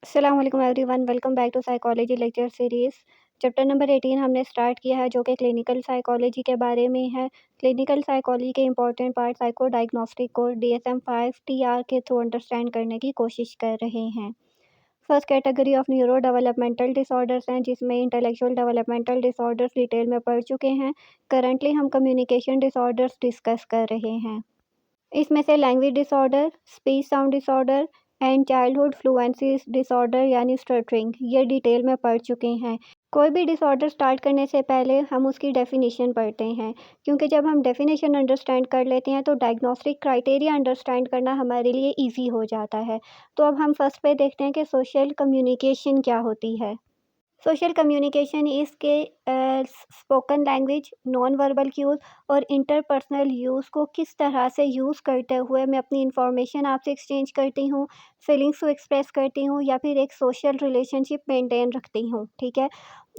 अस्सलाम वालेकुम everyone, welcome back to psychology lecture series. Chapter number 18 हमने स्टार्ट किया है जो कि क्लिनिकल साइकोलॉजी के बारे में है। क्लिनिकल साइकोलॉजी के इंपॉर्टेंट पार्ट साइको डायग्नोस्टिक को DSM-5 TR के थ्रू अंडरस्टैंड करने की कोशिश कर रहे हैं। First category of neuro developmental disorders हैं जिसमें इंटेलेक्चुअल डेवलपमेंटल डिसऑर्डर्स डिटेल में पढ़ चुके हैं। करंटली हम कम्युनिकेशन डिसऑर्डर्स डिस्कस कर रहे हैं। इसमें से language disorder, speech sound disorder and childhood fluency disorder यानी स्टटरिंग ये डिटेल में पढ़ चुके हैं। कोई भी डिसऑर्डर स्टार्ट करने से पहले हम उसकी डेफिनेशन पढ़ते हैं, क्योंकि जब हम डेफिनेशन अंडरस्टैंड कर लेते हैं तो डायग्नोस्टिक क्राइटेरिया अंडरस्टैंड करना हमारे लिए ईजी हो जाता है। तो अब हम फर्स्ट पे देखते हैं कि सोशल कम्युनिकेशन क्या होती है। सोशल कम्युनिकेशन इसके spoken language, non verbal cues और इंटरपर्सनल यूज़ को किस तरह से यूज़ करते हुए मैं अपनी इन्फॉर्मेशन आपसे एक्सचेंज करती हूँ, फीलिंग्स को एक्सप्रेस करती हूँ या फिर एक सोशल रिलेशनशिप मेंटेन रखती हूँ, ठीक है।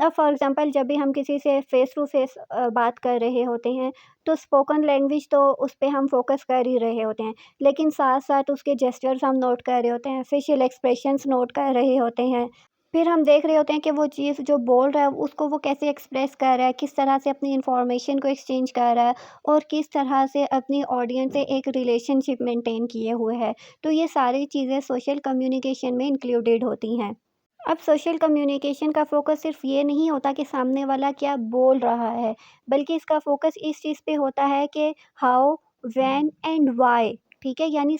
अब फॉर एग्जांपल जब भी हम किसी से फेस टू फेस बात कर रहे होते हैं तो स्पोकन लैंग्वेज तो उस पे हम फोकस कर ही रहे होते हैं, लेकिन साथ साथ उसके जेस्चर्स हम नोट कर रहे होते हैं, फेशियल एक्सप्रेशंस नोट कर रहे होते हैं। फिर हम देख रहे होते हैं कि वो चीज़ जो बोल रहा है उसको वो कैसे एक्सप्रेस कर रहा है, किस तरह से अपनी इन्फॉर्मेशन को एक्सचेंज कर रहा है और किस तरह से अपनी ऑडियंस से एक रिलेशनशिप मेंटेन किए हुए है। तो ये सारी चीज़ें सोशल कम्युनिकेशन में इंक्लूडेड होती हैं। अब सोशल कम्युनिकेशन का फ़ोकस सिर्फ़ ये नहीं होता कि सामने वाला क्या बोल रहा है, बल्कि इसका फ़ोकस इस चीज़ पे होता है कि हाउ, व्हेन एंड व्हाई, ठीक है? यानी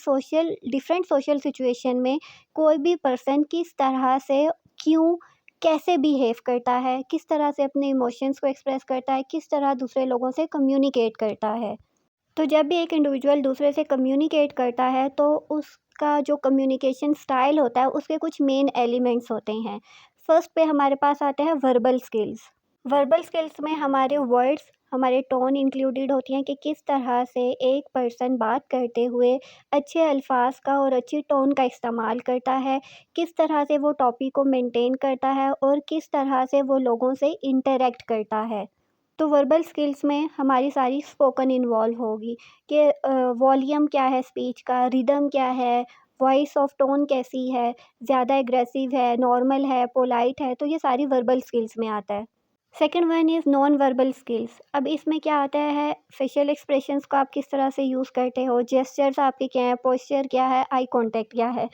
डिफ़रेंट सोशल सिचुएशन में कोई भी पर्सन किस तरह से, क्यों, कैसे बिहेव करता है, किस तरह से अपने इमोशंस को एक्सप्रेस करता है, किस तरह दूसरे लोगों से कम्युनिकेट करता है। तो जब भी एक इंडिविजुअल दूसरे से कम्युनिकेट करता है तो उसका जो कम्युनिकेशन स्टाइल होता है उसके कुछ मेन एलिमेंट्स होते हैं। फर्स्ट पे हमारे पास आते हैं वर्बल स्किल्स। वर्बल स्किल्स में हमारे वर्ड्स, हमारे टोन इंक्लूडेड होती हैं कि किस तरह से एक पर्सन बात करते हुए अच्छे अल्फाज का और अच्छी टोन का इस्तेमाल करता है, किस तरह से वो टॉपिक को मेंटेन करता है और किस तरह से वो लोगों से इंटरेक्ट करता है। तो वर्बल स्किल्स में हमारी सारी स्पोकन इन्वॉल्व होगी कि वॉल्यूम क्या है स्पीच का, रिदम क्या है, वॉइस ऑफ टोन कैसी है, ज़्यादा एग्रेसिव है, नॉर्मल है, पोलाइट है, तो ये सारी वर्बल स्किल्स में आता है। Second one is non verbal skills. अब इसमें क्या आता है, फेशियल एक्सप्रेशंस को आप किस तरह से यूज़ करते हो, जेस्चर्स आपके क्या हैं, पोस्चर क्या है, आई कॉन्टैक्ट क्या है।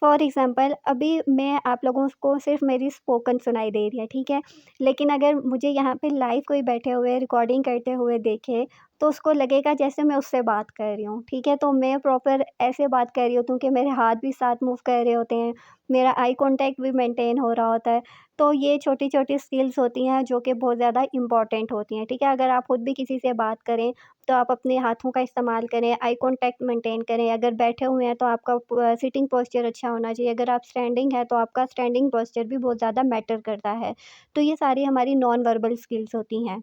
फॉर एग्ज़ाम्पल अभी मैं आप लोगों को सिर्फ मेरी स्पोकन सुनाई दे रही है, ठीक है? लेकिन अगर मुझे यहाँ पे लाइव कोई बैठे हुए रिकॉर्डिंग करते हुए देखे, तो उसको लगेगा जैसे मैं उससे बात कर रही हूँ, ठीक है? तो मैं प्रॉपर ऐसे बात कर रही होती हूँ कि मेरे हाथ भी साथ मूव कर रहे होते हैं, मेरा आई कॉन्टैक्ट भी मेंटेन हो रहा होता है। तो ये छोटी-छोटी स्किल्स होती हैं जो कि बहुत ज़्यादा इम्पॉर्टेंट होती हैं, ठीक है? अगर आप खुद भी किसी से बात करें, तो आप अपने हाथों का इस्तेमाल करें, आई कॉन्टैक्ट मेंटेन करें। अगर बैठे हुए हैं तो आपका सिटिंग पोस्चर अच्छा होना चाहिए, अगर आप स्टैंडिंग हैं तो आपका स्टैंडिंग पोस्चर भी बहुत ज़्यादा मैटर करता है। तो ये सारी हमारी नॉन वर्बल स्किल्स होती हैं।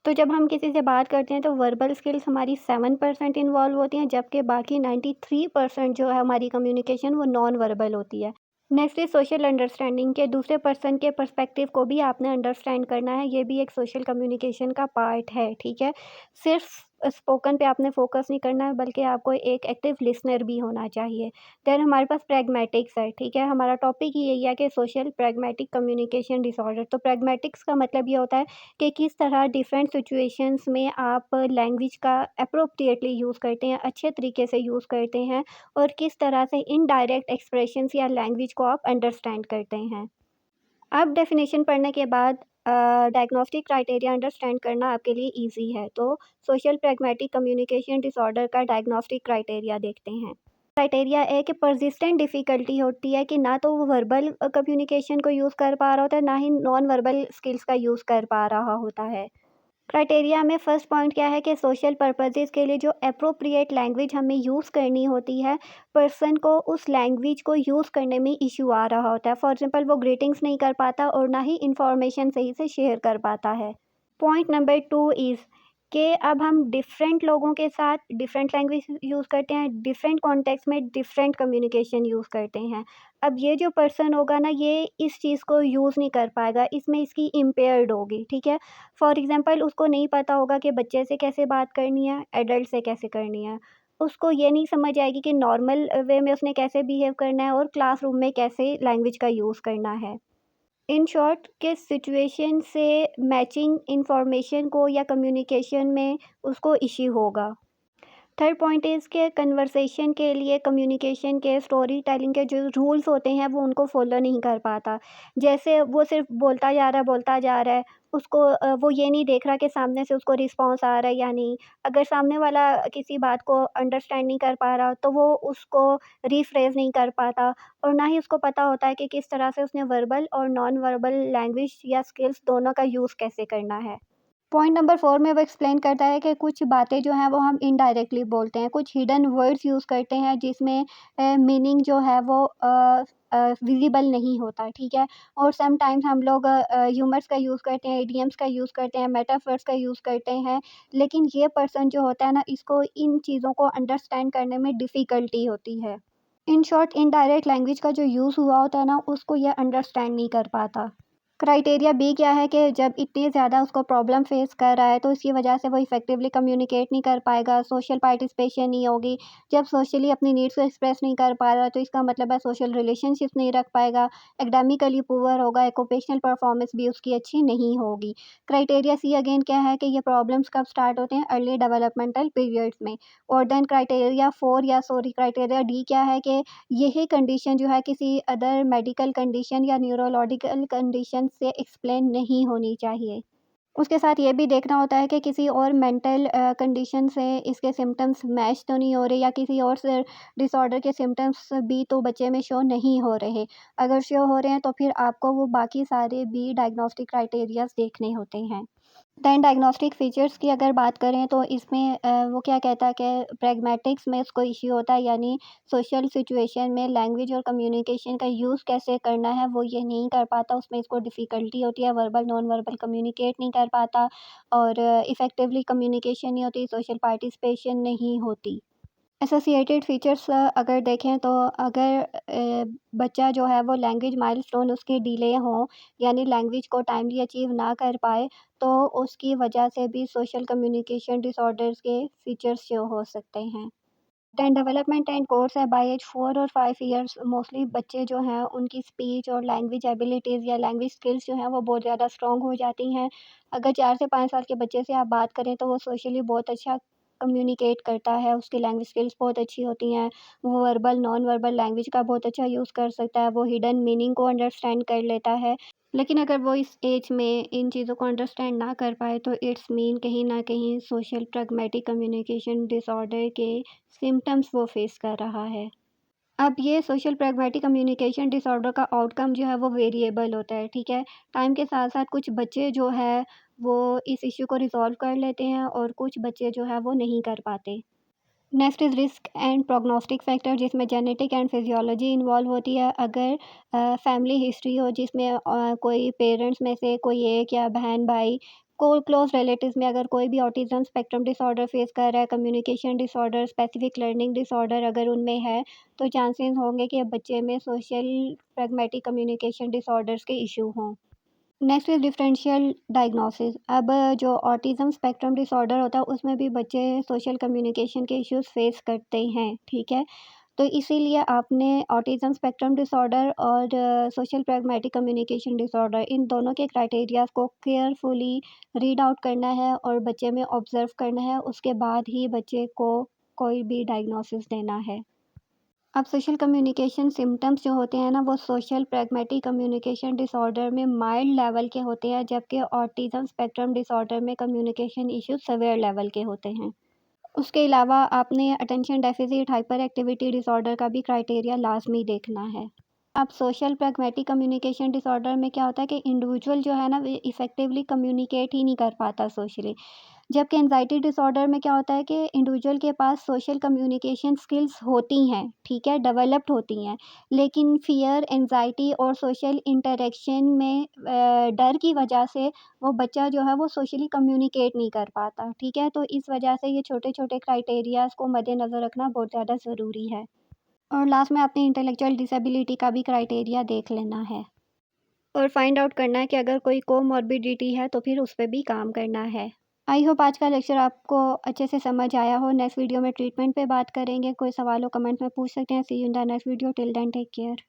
तो जब हम किसी से बात करते हैं तो वर्बल स्किल्स हमारी 7% इन्वॉल्व होती हैं, जबकि बाकी 93% जो है हमारी कम्युनिकेशन वो नॉन वर्बल होती है। नेक्स्ट इज़ सोशल अंडरस्टैंडिंग के दूसरे पर्सन के पर्सपेक्टिव को भी आपने अंडरस्टैंड करना है, ये भी एक सोशल कम्युनिकेशन का पार्ट है, ठीक है? सिर्फ स्पोकन पे आपने फोकस नहीं करना है बल्कि आपको एक एक्टिव लिसनर भी होना चाहिए। देन हमारे पास प्रैग्मैटिक्स है, ठीक है? हमारा टॉपिक ही यही है कि सोशल प्रैग्मैटिक कम्युनिकेशन डिसऑर्डर। तो प्रैग्मैटिक्स का मतलब ये होता है कि किस तरह डिफरेंट सिचुएशंस में आप लैंग्वेज का एप्रोप्रिएटली यूज़ करते हैं, अच्छे तरीके से यूज़ करते हैं और किस तरह से इनडायरेक्ट एक्सप्रेशंस या लैंग्वेज को आप अंडरस्टैंड करते हैं। अब डेफिनेशन पढ़ने के बाद डायग्नोस्टिक क्राइटेरिया अंडरस्टैंड करना आपके लिए ईज़ी है। तो सोशल प्रैग्मैटिक कम्युनिकेशन डिसऑर्डर का डायग्नोस्टिक क्राइटेरिया देखते हैं। क्राइटेरिया है कि परसिस्टेंट डिफ़िकल्टी होती है कि ना तो वो वर्बल कम्युनिकेशन को यूज़ कर पा रहा होता है, ना ही नॉन वर्बल स्किल्स का यूज़ कर पा रहा होता है। क्राइटेरिया में फर्स्ट पॉइंट क्या है कि सोशल पर्पसेस के लिए जो एप्रोप्रिएट लैंग्वेज हमें यूज़ करनी होती है, पर्सन को उस लैंग्वेज को यूज़ करने में इश्यू आ रहा होता है। फॉर एग्ज़ाम्पल वो ग्रीटिंग्स नहीं कर पाता और ना ही इन्फॉर्मेशन सही से शेयर कर पाता है। पॉइंट नंबर 2 इज़ कि अब हम डिफरेंट लोगों के साथ डिफरेंट लैंग्वेज यूज़ करते हैं, डिफरेंट कॉन्टेक्स्ट में डिफरेंट कम्युनिकेशन यूज़ करते हैं। अब ये जो पर्सन होगा ना, ये इस चीज़ को यूज़ नहीं कर पाएगा, इसमें इसकी इम्पेयर्ड होगी, ठीक है? फॉर एग्ज़ाम्पल उसको नहीं पता होगा कि बच्चे से कैसे बात करनी है, एडल्ट से कैसे करनी है। उसको ये नहीं समझ आएगी कि नॉर्मल वे में उसने कैसे बिहेव करना है और क्लासरूम में कैसे लैंग्वेज का यूज़ करना है। इन शॉर्ट किस सिचुएशन से मैचिंग इन्फॉर्मेशन को या कम्युनिकेशन में उसको इश्यू होगा। थर्ड पॉइंट इज़ कि कन्वर्सेशन के लिए कम्युनिकेशन के स्टोरी टेलिंग के जो रूल्स होते हैं वो उनको फॉलो नहीं कर पाता। जैसे वो सिर्फ बोलता जा रहा है, उसको वो ये नहीं देख रहा कि सामने से उसको रिस्पॉन्स आ रहा है या नहीं। अगर सामने वाला किसी बात को अंडरस्टैंड नहीं कर पा रहा तो वो उसको रिफ्रेज़ नहीं कर पाता और ना ही उसको पता होता है कि किस तरह से उसने वर्बल और नॉन वर्बल लैंग्वेज या स्किल्स दोनों का यूज़ कैसे करना है। पॉइंट नंबर 4 में वो एक्सप्लेन करता है कि कुछ बातें जो हैं वो हम इनडायरेक्टली बोलते हैं, कुछ हिडन वर्ड्स यूज़ करते हैं जिसमें मीनिंग जो है वो विज़िबल नहीं होता, ठीक है? और समटाइम्स हम लोग ह्यूमर्स का यूज़ करते हैं, इडियम्स का यूज़ करते हैं, मेटाफर्स का यूज़ करते हैं, लेकिन ये पर्सन जो होता है ना, इसको इन चीज़ों को अंडरस्टैंड करने में डिफ़िकल्टी होती है। इन शॉर्ट इनडायरेक्ट लैंग्वेज का जो यूज़ हुआ होता है ना, उसको ये अंडरस्टैंड नहीं कर पाता। क्राइटेरिया बी क्या है कि जब इतनी ज़्यादा उसको प्रॉब्लम फेस कर रहा है तो इसकी वजह से वो इफ़ेक्टिवली कम्युनिकेट नहीं कर पाएगा, सोशल पार्टिसिपेशन नहीं होगी। जब सोशली अपनी नीड्स को एक्सप्रेस नहीं कर पा रहा तो इसका मतलब है सोशल रिलेशनशिप्स नहीं रख पाएगा, एकेडमिकली पुअर होगा, ऑक्यूपेशनल परफॉर्मेंस भी उसकी अच्छी नहीं होगी। क्राइटेरिया सी अगेन क्या है कि ये प्रॉब्लम्स कब स्टार्ट होते हैं? अर्ली डेवलपमेंटल पीरियड्स में। और देन क्राइटेरिया डी क्या है कि यही कंडीशन जो है किसी अदर मेडिकल कंडीशन या न्यूरोलॉजिकल कंडीशन से एक्सप्लेन नहीं होनी चाहिए। उसके साथ ये भी देखना होता है कि किसी और मेंटल कंडीशन से इसके सिम्पटम्स मैच तो नहीं हो रहे या किसी और से डिसऑर्डर के सिम्पटम्स भी तो बच्चे में शो नहीं हो रहे। अगर शो हो रहे हैं तो फिर आपको वो बाकी सारे भी डायग्नोस्टिक क्राइटेरियाज़ देखने होते हैं। दैन डायग्नोस्टिक फ़ीचर्स की अगर बात करें तो इसमें वो क्या कहता है कि प्रैग्मैटिक्स में उसको इश्यू होता है, यानी सोशल सिचुएशन में लैंग्वेज और कम्युनिकेशन का यूज़ कैसे करना है वो ये नहीं कर पाता, उसमें इसको डिफ़िकल्टी होती है, वर्बल नॉन वर्बल कम्युनिकेट नहीं कर पाता और इफ़ेक्टिवली कम्युनिकेशन नहीं होती, सोशल पार्टिसिपेशन नहीं होती। एसोसिएटेड फ़ीचर्स अगर देखें तो अगर बच्चा जो है वो लैंग्वेज माइलस्टोन उसके डिले हों, यानी लैंग्वेज को टाइमली अचीव ना कर पाए, तो उसकी वजह से भी सोशल कम्युनिकेशन डिसऑर्डर्स के फ़ीचर्स शो हो सकते हैं। दैन डेवलपमेंट एंड कोर्स है बाय एज 4 और 5 इयर्स मोस्टली बच्चे जो हैं उनकी स्पीच और लैंग्वेज एबिलिटीज़ या लैंग्वेज स्किल्स जो हैं वो बहुत ज़्यादा स्ट्रॉन्ग हो जाती हैं। अगर 4 से 5 साल के बच्चे से आप बात करें तो वो सोशली बहुत अच्छा कम्युनिकेट करता है, उसकी लैंग्वेज स्किल्स बहुत अच्छी होती हैं। वो वर्बल, नॉन वर्बल लैंग्वेज का बहुत अच्छा यूज़ कर सकता है, वो हिडन मीनिंग को अंडरस्टैंड कर लेता है। लेकिन अगर वो इस एज में इन चीज़ों को अंडरस्टैंड ना कर पाए तो इट्स मीन कहीं न कहीं सोशल प्रैग्मैटिक कम्युनिकेशन डिसऑर्डर के सिम्पटम्स वो फेस कर रहा है। अब ये सोशल प्रैग्मैटिक कम्युनिकेशन डिसऑर्डर का आउटकम जो है वो वेरिएबल होता है, ठीक है? टाइम के साथ-साथ कुछ बच्चे जो है वो इस इश्यू को रिज़ॉल्व कर लेते हैं और कुछ बच्चे जो है वो नहीं कर पाते। Next is risk and prognostic factor, जिसमें जेनेटिक एंड फिजियोलॉजी इन्वॉल्व होती है। अगर फैमिली हिस्ट्री हो जिसमें कोई पेरेंट्स में से कोई एक या बहन भाई को क्लोज रिलेटिव्स में अगर कोई भी ऑटिज़म स्पेक्ट्रम डिसऑर्डर फेस कर रहा है, communication disorder, specific learning disorder अगर उनमें है, तो चांसेस होंगे कि बच्चे में सोशल प्रैग्मैटिक कम्युनिकेशन डिसऑर्डर्स के इशू हों। Next is differential diagnosis. अब जो ऑटिज़म स्पेक्ट्रम डिसऑर्डर होता है उसमें भी बच्चे सोशल कम्युनिकेशन के इश्यूज़ फेस करते हैं, ठीक है? तो इसीलिए आपने ऑटिज़म स्पेक्ट्रम डिसऑर्डर और social pragmatic communication disorder in दोनों के क्राइटेरियाज़ को केयरफुली रीड आउट करना है और बच्चे में ऑब्ज़र्व करना है, उसके बाद ही बच्चे को कोई भी डायग्नोसिस देना है। अब सोशल कम्युनिकेशन सिम्पटम्स जो होते हैं ना वो सोशल प्रैग्मैटिक कम्युनिकेशन डिसऑर्डर में माइल्ड लेवल के होते हैं, जबकि ऑटिज़म स्पेक्ट्रम डिसऑर्डर में कम्युनिकेशन इश्यूज सेवियर लेवल के होते हैं। उसके अलावा आपने attention deficit hyper activity disorder का भी क्राइटेरिया लाजमी देखना है। अब सोशल प्रैग्मैटिक कम्युनिकेशन डिसऑर्डर में क्या होता है कि इंडिविजुअल जो है ना वो इफ़ेक्टिवली कम्युनिकेट ही नहीं कर पाता सोशली। जबकि एंग्ज़ायटी डिसऑर्डर में क्या होता है कि इंडिविजुअल के पास सोशल कम्युनिकेशन स्किल्स होती हैं, ठीक है, डेवलप्ड होती हैं, लेकिन फ़ियर, एंग्ज़ायटी और सोशल इंटरैक्शन में डर की वजह से वो बच्चा जो है वो सोशली कम्युनिकेट नहीं कर पाता, ठीक है? तो इस वजह से ये छोटे-छोटे क्राइटेरियाज़ को मद्देनज़र रखना बहुत ज़्यादा ज़रूरी है। और लास्ट में आपने इंटेलेक्चुअल डिसेबिलिटी का भी क्राइटेरिया देख लेना है और फाइंड आउट करना है कि अगर कोई कोमॉर्बिडिटी है तो फिर उस पे भी काम करना है। आई होप आज का लेक्चर आपको अच्छे से समझ आया हो। नेक्स्ट वीडियो में ट्रीटमेंट पे बात करेंगे। कोई सवाल हो कमेंट में पूछ सकते हैं। See you in the next video. Till then take care.